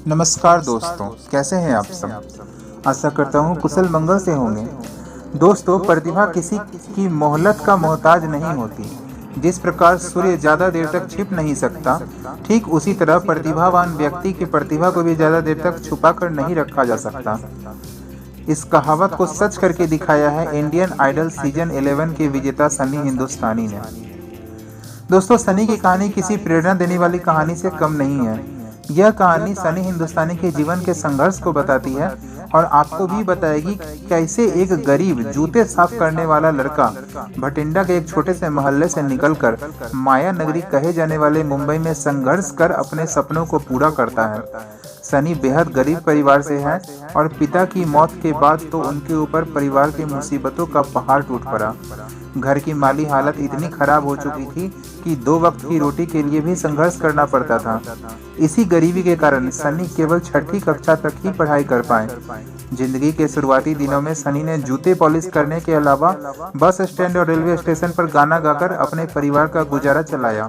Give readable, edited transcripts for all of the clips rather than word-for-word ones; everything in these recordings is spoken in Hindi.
नमस्कार दोस्तों, कैसे हैं आप सब। आशा करता हूं कुशल मंगल से होंगे। दोस्तों, प्रतिभा किसी की मोहलत का मोहताज नहीं होती। जिस प्रकार सूर्य ज़्यादा देर तक छिप नहीं सकता, ठीक उसी तरह प्रतिभावान व्यक्ति की प्रतिभा को भी ज़्यादा देर तक छुपा कर नहीं रखा जा सकता। इस कहावत को सच करके दिखाया है इंडियन आइडल सीजन 11 के विजेता सनी हिंदुस्तानी ने। दोस्तों, सनी की कहानी किसी प्रेरणा देने वाली कहानी से कम नहीं है। यह कहानी सनी हिंदुस्तानी के जीवन के संघर्ष को बताती है और आपको भी बताएगी कैसे एक गरीब जूते साफ करने वाला लड़का भटिंडा के एक छोटे से मोहल्ले से निकलकर माया नगरी कहे जाने वाले मुंबई में संघर्ष कर अपने सपनों को पूरा करता है। सनी बेहद गरीब परिवार से है और पिता की मौत के बाद तो उनके ऊपर परिवार की मुसीबतों का पहाड़ टूट पड़ा। घर की माली हालत इतनी खराब हो चुकी थी कि 2 वक्त की रोटी के लिए भी संघर्ष करना पड़ता था। इसी गरीबी के कारण सनी केवल 6ठी कक्षा तक ही पढ़ाई कर पाए। जिंदगी के शुरुआती दिनों में सनी ने जूते पॉलिश करने के अलावा बस स्टैंड और रेलवे स्टेशन पर गाना गाकर अपने परिवार का गुजारा चलाया।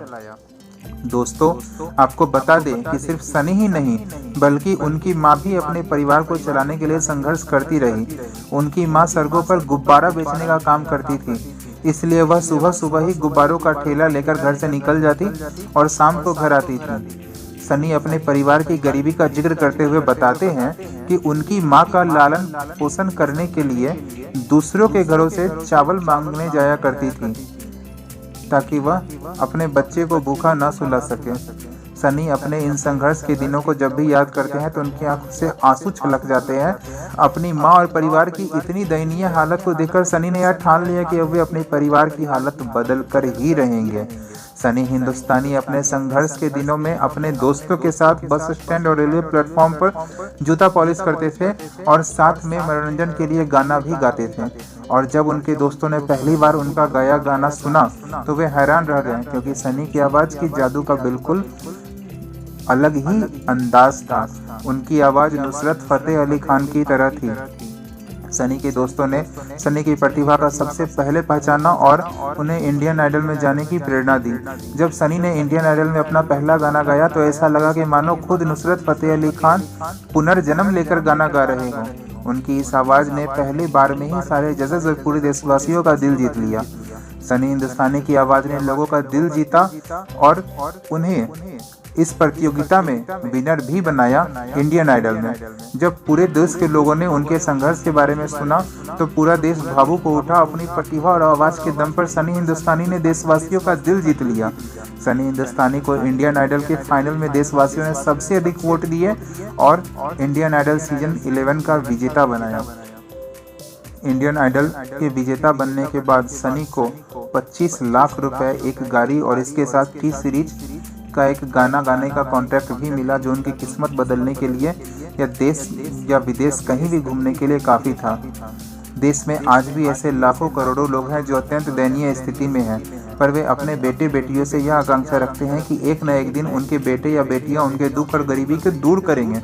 दोस्तों, आपको बता दें कि सिर्फ सनी ही नहीं बल्कि उनकी माँ भी अपने परिवार को चलाने के लिए संघर्ष करती रही। उनकी माँ सड़कों पर गुब्बारा बेचने का काम करती थी, इसलिए वह सुबह सुबह ही गुब्बारों का ठेला लेकर घर से निकल जाती और शाम को घर आती थी। सनी अपने परिवार की गरीबी का जिक्र करते हुए बताते हैं कि उनकी माँ का लालन पोषण करने के लिए दूसरों के घरों से चावल मांगने जाया करती थी ताकि वह अपने बच्चे को भूखा न सुला सके। सनी अपने इन संघर्ष के दिनों को जब भी याद करते हैं तो उनकी आंखों से आंसू छलक जाते हैं। अपनी माँ और परिवार की इतनी दयनीय हालत को देखकर सनी ने यह ठान लिया कि अब वे अपने परिवार की हालत बदल कर ही रहेंगे। सनी हिंदुस्तानी अपने संघर्ष के दिनों में अपने दोस्तों के साथ बस स्टैंड और रेलवे प्लेटफॉर्म पर जूता पॉलिश करते थे और साथ में मनोरंजन के लिए गाना भी गाते थे। और जब उनके दोस्तों ने पहली बार उनका गाया गाना सुना तो वे हैरान रह गए, क्योंकि सनी की आवाज़ की जादू का बिल्कुल अलग ही अंदाज था। उनकी आवाज़ नुसरत फतेह अली खान की तरह थी। सनी के दोस्तों ने सनी की प्रतिभा का सबसे पहले पहचाना और उन्हें इंडियन आइडल में जाने की प्रेरणा दी। जब सनी ने इंडियन आइडल में अपना पहला गाना गाया तो ऐसा लगा कि मानो खुद नुसरत फतेह अली खान पुनर्जन्म लेकर गाना गा रहे हों। उनकी इस आवाज़ ने पहली बार में ही सारे जजेस और पूरे देशवासियों का दिल जीत लिया। सनी हिंदुस्तानी की आवाज़ ने लोगों का दिल जीता और उन्हें इस प्रतियोगिता में विनर भी बनाया इंडियन आइडल में। जब पूरे देश के लोगों ने उनके संघर्ष के बारे में सुना तो पूरा देश भावुक हो उठा। अपनी प्रतिभा और आवाज़ के दम पर सनी हिंदुस्तानी ने देशवासियों का दिल जीत लिया। सनी हिंदुस्तानी को इंडियन आइडल के फाइनल में देशवासियों ने सबसे अधिक वोट दिए और इंडियन आइडल सीजन 11 का विजेता बनाया। इंडियन आइडल के विजेता बनने के बाद सनी को 25 लाख रुपए, एक गाड़ी और इसके साथ टी सीरीज का एक गाना गाने का कॉन्ट्रैक्ट भी मिला, जो उनकी किस्मत बदलने के लिए या देश या विदेश कहीं भी घूमने के लिए काफ़ी था। देश में आज भी ऐसे लाखों करोड़ों लोग हैं जो अत्यंत दयनीय स्थिति में हैं, पर वे अपने बेटे बेटियों से यह आकांक्षा रखते हैं कि एक न एक दिन उनके बेटे या बेटियां उनके दुख और गरीबी को दूर करेंगे।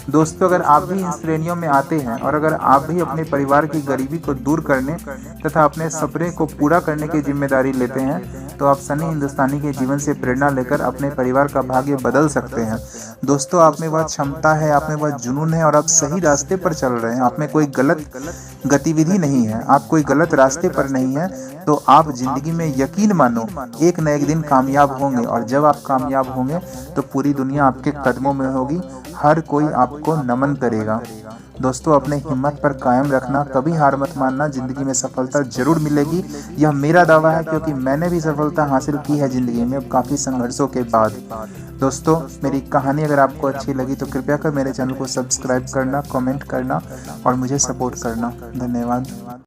दोस्तों, अगर आप भी इन श्रेणियों में आते हैं और अगर आप भी अपने परिवार की गरीबी को दूर करने तथा अपने सपने को पूरा करने की जिम्मेदारी लेते हैं तो आप सनी हिंदुस्तानी के जीवन से प्रेरणा लेकर अपने परिवार का भाग्य बदल सकते हैं। दोस्तों, आप में वह क्षमता है, आप में वह जुनून है और आप सही रास्ते पर चल रहे हैं। आप में कोई गलत गतिविधि नहीं है, आप कोई गलत रास्ते पर नहीं है, तो आप जिंदगी में यकीन मानो एक न एक दिन कामयाब होंगे। और जब आप कामयाब होंगे तो पूरी दुनिया आपके कदमों में होगी, हर कोई आपको नमन करेगा। दोस्तों, अपने हिम्मत पर कायम रखना, कभी हार मत मानना, जिंदगी में सफलता जरूर मिलेगी। यह मेरा दावा है, क्योंकि मैंने भी सफलता हासिल की है जिंदगी में काफ़ी संघर्षों के बाद। दोस्तों, मेरी कहानी अगर आपको अच्छी लगी तो कृपया कर मेरे चैनल को सब्सक्राइब करना, कमेंट करना और मुझे सपोर्ट करना। धन्यवाद।